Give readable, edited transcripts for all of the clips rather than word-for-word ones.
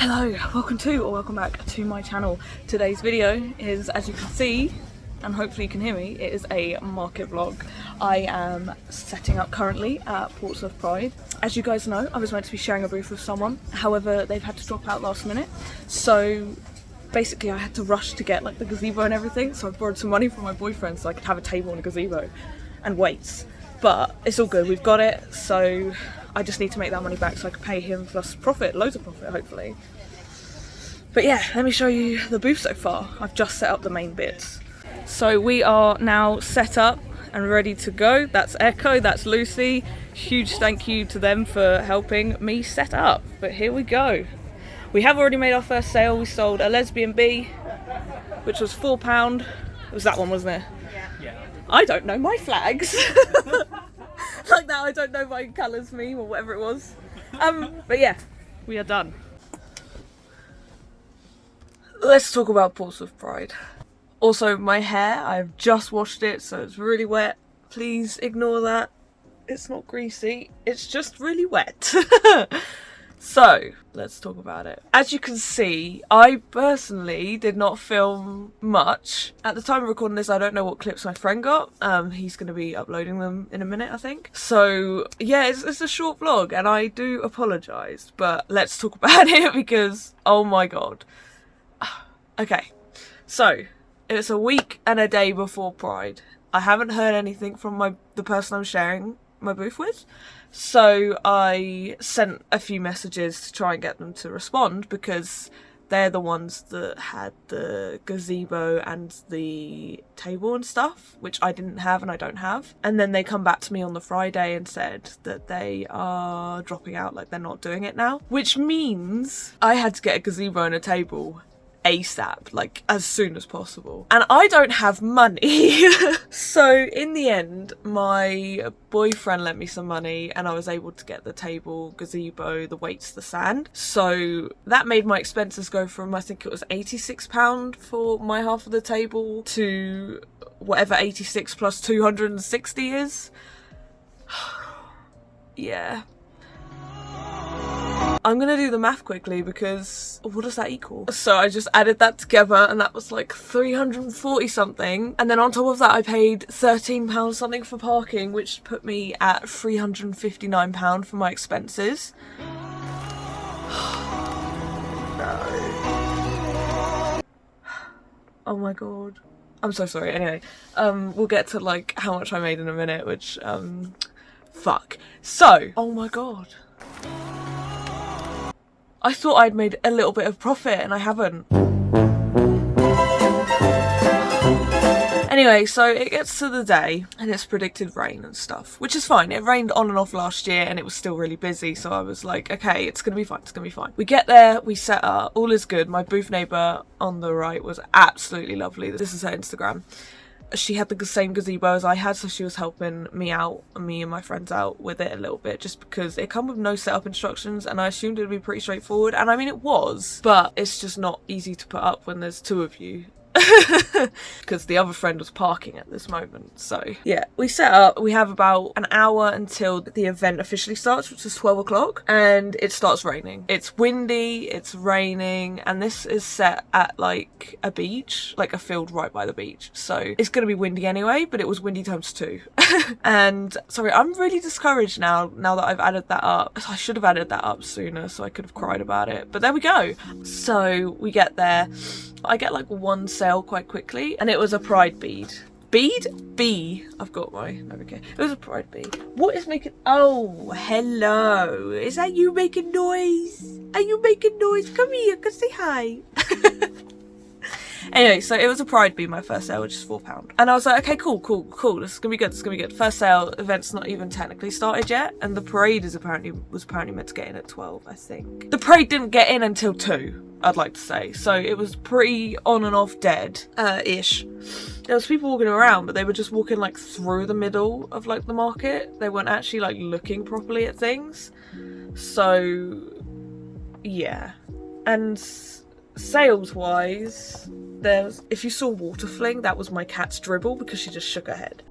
Hello, welcome back to my channel. Today's video is, as you can see, and hopefully you can hear me, it is a market vlog. I am setting up currently at Portsmouth Pride. As you guys know, I was meant to be sharing a booth with someone, however they've had to drop out last minute. So basically I had to rush to get like the gazebo and everything, so I borrowed some money from my boyfriend so I could have a table and a gazebo and weights. But it's all good, we've got it, so I just need to make that money back so I can pay him plus profit, loads of profit hopefully. But yeah, let me show you the booth so far. I've just set up the main bits. So we are now set up and ready to go. That's Echo, that's Lucy. Huge thank you to them for helping me set up. But here we go. We have already made our first sale. We sold a lesbian bee, which was £4. It was that one, wasn't it? Yeah. I don't know my flags. Like that, I don't know my colours meme or whatever it was. But yeah, we are done. Let's talk about Portsmouth Pride. Also, my hair, I've just washed it, so it's really wet. Please ignore that. It's not greasy, it's just really wet. So, let's talk about it. As you can see, I personally did not film much. At the time of recording this, I don't know what clips my friend got. He's going to be uploading them in a minute, I think. So, yeah, it's a short vlog, and I do apologise, but let's talk about it because, oh my god. Okay, so it's a week and a day before Pride. I haven't heard anything from the person I'm sharing my booth with, so I sent a few messages to try and get them to respond because they're the ones that had the gazebo and the table and stuff, which I didn't have and I don't have. And then they come back to me on the Friday and said that they are dropping out, like they're not doing it now, which means I had to get a gazebo and a table ASAP, like as soon as possible, and I don't have money. So in the end my boyfriend lent me some money and I was able to get the table, gazebo, the weights, the sand, so that made my expenses go from, I think it was £86 for my half of the table to whatever 86 plus 260 is. Yeah, I'm gonna do the math quickly because what does that equal? So I just added that together and that was like 340 something, and then on top of that I paid £13 something for parking, which put me at £359 for my expenses. No. Oh my god. I'm so sorry. Anyway, we'll get to like how much I made in a minute, which fuck. So, oh my god. I thought I'd made a little bit of profit and I haven't. Anyway, so it gets to the day and it's predicted rain and stuff, which is fine. It rained on and off last year and it was still really busy, so I was like, okay, it's gonna be fine, it's gonna be fine. We get there, we set up, all is good. My booth neighbour on the right was absolutely lovely. This is her Instagram. She had the same gazebo as I had, so she was helping me and my friends out with it a little bit, just because it come with no setup instructions and I assumed it would be pretty straightforward, and I mean it was, but it's just not easy to put up when there's two of you. Because the other friend was parking at this moment. So yeah, we set up. We have about an hour until the event officially starts, which is 12 o'clock, and it starts raining. It's windy, it's raining, and this is set at like a beach, like a field right by the beach, so it's gonna be windy anyway, but it was windy times 2. And sorry, I'm really discouraged now that I've added that up. I should have added that up sooner so I could have cried about it, but there we go. So we get there. I get like one sale quite quickly, and it was a pride bead. Bee? I've got my, okay. It was a pride bead. What is making, oh, hello. Is that you making noise? Are you making noise? Come here, come say hi. Anyway, so it was a pride bead, my first sale, which is £4. And I was like, okay, cool. This is gonna be good. First sale, event's not even technically started yet, and the parade was apparently meant to get in at 12, I think. The parade didn't get in until 2, I'd like to say. So it was pretty on and off dead, ish. There was people walking around, but they were just walking like through the middle of like the market. They weren't actually like looking properly at things. So yeah. And sales wise, if you saw water fling, that was my cat's dribble because she just shook her head.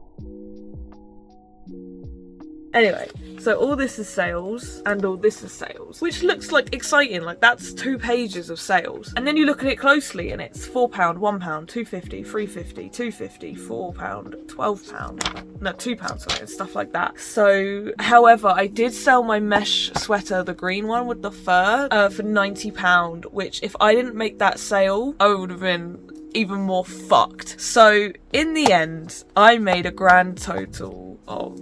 Anyway, so all this is sales and all this is sales, which looks like exciting, like that's 2 pages of sales. And then you look at it closely and it's £4, £1, £2.50, £3.50, £2.50, £4, £12, no £2, sorry, and stuff like that. So, however, I did sell my mesh sweater, the green one with the fur, for £90, which if I didn't make that sale, I would have been even more fucked. So, in the end, I made a grand total of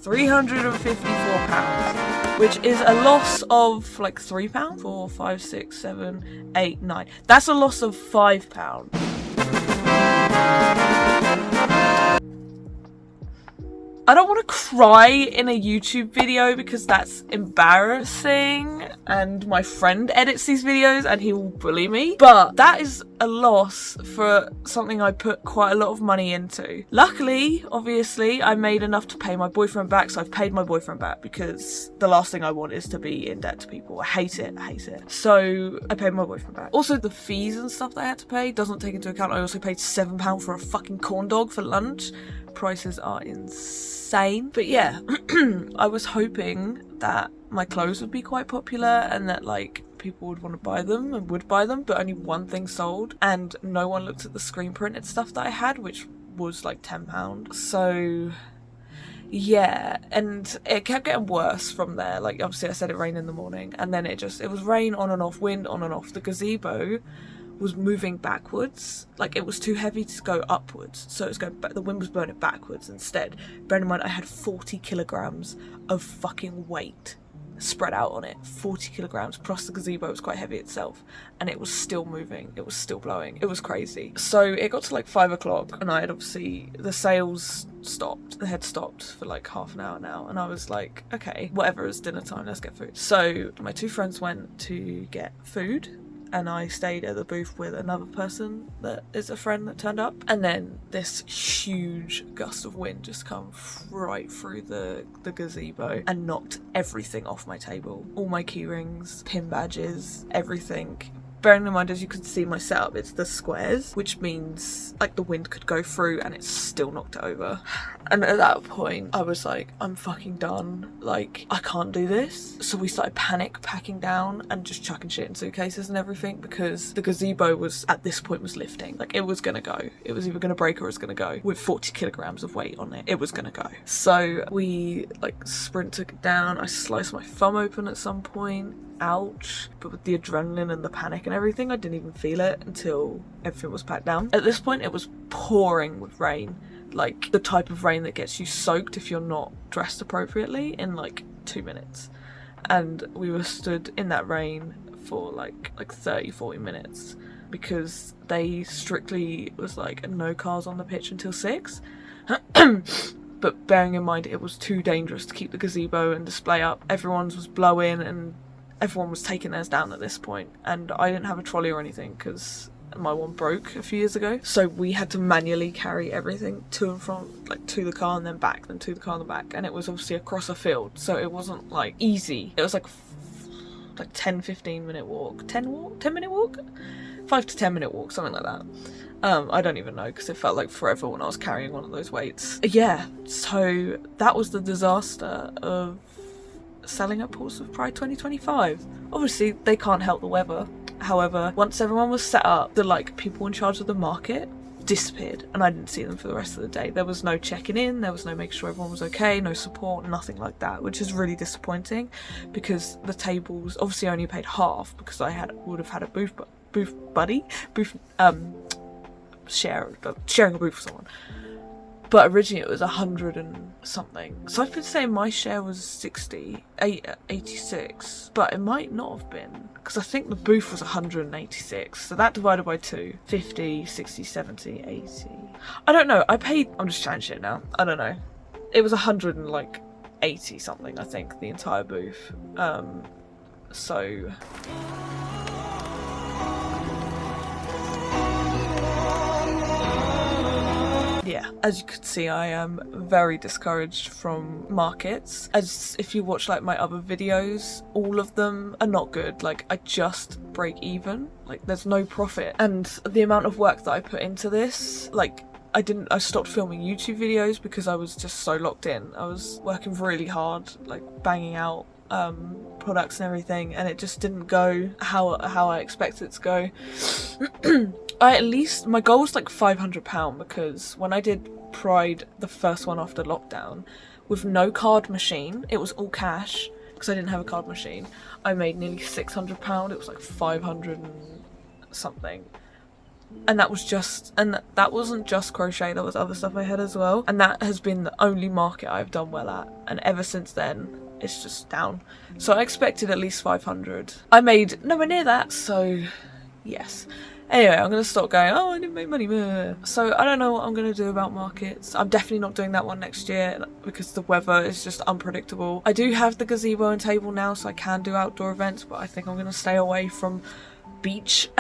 £354, which is a loss of like £3, 4, 5, 6, 7, 8, 9. That's a loss of £5. I don't want to cry in a YouTube video because that's embarrassing and my friend edits these videos and he will bully me, but that is a loss for something I put quite a lot of money into. Luckily, obviously, I made enough to pay my boyfriend back, so I've paid my boyfriend back because the last thing I want is to be in debt to people. I hate it. So I paid my boyfriend back. Also, the fees and stuff that I had to pay doesn't take into account I also paid £7 for a fucking corn dog for lunch. Prices are insane. But yeah, I was hoping that my clothes would be quite popular and that like people would want to buy them and would buy them, but only one thing sold and no one looked at the screen printed stuff that I had, which was like £10. So yeah, and it kept getting worse from there. Like obviously I said it rained in the morning and then it was rain on and off, wind on and off. The gazebo was moving backwards, like it was too heavy to go upwards, so it was going the wind was blowing it backwards instead. Bear in mind I had 40 kilograms of fucking weight spread out on it, 40 kilograms, plus the gazebo was quite heavy itself, and it was still moving, it was still blowing, it was crazy. So it got to like 5 o'clock and I had obviously, the sales stopped, they had stopped for like half an hour now, and I was like, okay, whatever, it's dinner time, let's get food. So my 2 friends went to get food and I stayed at the booth with another person that is a friend that turned up. And then this huge gust of wind just come right through the gazebo and knocked everything off my table. All my key rings, pin badges, everything. Bearing in mind, as you can see my setup, it's the squares, which means like the wind could go through and it still knocked it over. And at that point, I was like, I'm fucking done. Like, I can't do this. So we started panic packing down and just chucking shit in suitcases and everything because the gazebo was, at this point, was lifting. Like, it was gonna go. It was either gonna break or it was gonna go. With 40 kilograms of weight on it, it was gonna go. So we, like, sprint took it down. I sliced my thumb open at some point. Ouch. But with the adrenaline and the panic and everything, I didn't even feel it until everything was packed down. At this point, it was pouring with rain. Like the type of rain that gets you soaked if you're not dressed appropriately in like 2 minutes. And we were stood in that rain for like 30-40 minutes because they strictly was like no cars on the pitch until 6. But bearing in mind it was too dangerous to keep the gazebo and display up. Everyone's was blowing and everyone was taking theirs down at this point, and I didn't have a trolley or anything because my one broke a few years ago, so we had to manually carry everything to and from, like to the car and then back, then to the car and then back, and it was obviously across a field, so it wasn't like easy. It was like 10-15 minute walk, 10 minute walk, 5 to 10 minute walk, something like that. I don't even know because it felt like forever when I was carrying one of those weights. Yeah, so that was the disaster of selling at Portsmouth Pride 2025. Obviously they can't help the weather. However, once everyone was set up, the like people in charge of the market disappeared and I didn't see them for the rest of the day. There was no checking in, there was no making sure everyone was okay, no support, nothing like that, which is really disappointing because the tables obviously only paid half because I would have had a booth buddy, sharing a booth with someone. But originally it was 100 and something. So I've been saying my share was 86, but it might not have been because I think the booth was 186. So that divided by 2, 50, 60, 70, 80. I don't know. I'm just chatting shit now. I don't know. It was 180 something, I think, the entire booth. So yeah, as you can see, I am very discouraged from markets. As if you watch like my other videos, all of them are not good. Like I just break even. Like there's no profit. And the amount of work that I put into this, like I stopped filming YouTube videos because I was just so locked in. I was working really hard, like banging out products and everything, and it just didn't go how I expected it to go. My goal was like £500 because when I did Pride, the first one after lockdown, with no card machine, it was all cash because I didn't have a card machine, I made nearly £600. It was like 500 and something. And that wasn't just crochet, there was other stuff I had as well. And that has been the only market I've done well at. And ever since then, it's just down. So I expected at least 500. I made nowhere near that, so yes. Anyway, I'm going to stop going, oh, I didn't make money. So I don't know what I'm going to do about markets. I'm definitely not doing that one next year because the weather is just unpredictable. I do have the gazebo and table now, so I can do outdoor events, but I think I'm going to stay away from beach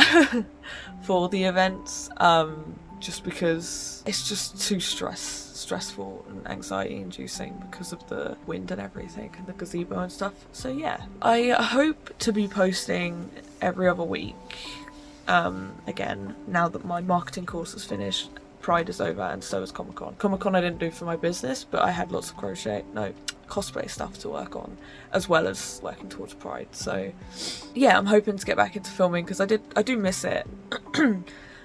for the events, just because it's just too stressful and anxiety inducing because of the wind and everything and the gazebo and stuff. So yeah, I hope to be posting every other week. Again, now that my marketing course is finished, Pride is over, and so is Comic-Con. Comic-Con I didn't do for my business, but I had lots of cosplay stuff to work on, as well as working towards Pride. So yeah, I'm hoping to get back into filming because I do miss it.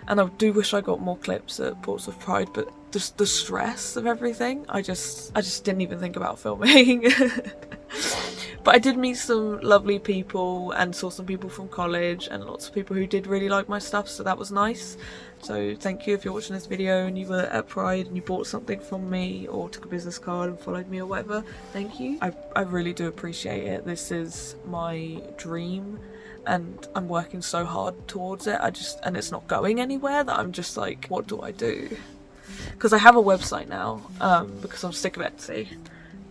And I do wish I got more clips at Portsmouth Pride, but just the stress of everything, I just didn't even think about filming. But I did meet some lovely people and saw some people from college and lots of people who did really like my stuff, so that was nice. So thank you if you're watching this video and you were at Pride and you bought something from me or took a business card and followed me or whatever. Thank you. I really do appreciate it. This is my dream and I'm working so hard towards it. And it's not going anywhere that I'm just like, what do I do? Because I have a website now, because I'm sick of Etsy.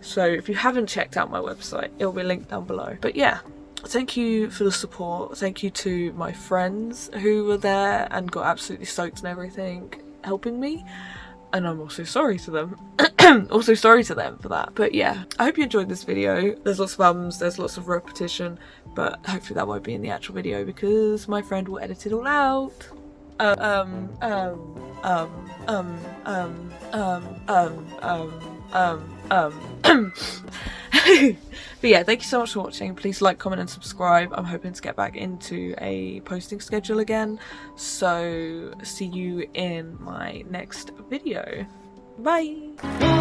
So if you haven't checked out my website, it'll be linked down below. But yeah, thank you for the support. Thank you to my friends who were there and got absolutely stoked and everything, helping me. And I'm also sorry to them. Also sorry to them for that. But yeah, I hope you enjoyed this video. There's lots of ums, there's lots of repetition, but hopefully that won't be in the actual video because my friend will edit it all out. But yeah, thank you so much for watching. Please like, comment and subscribe. I'm hoping to get back into a posting schedule again, so see you in my next video. Bye.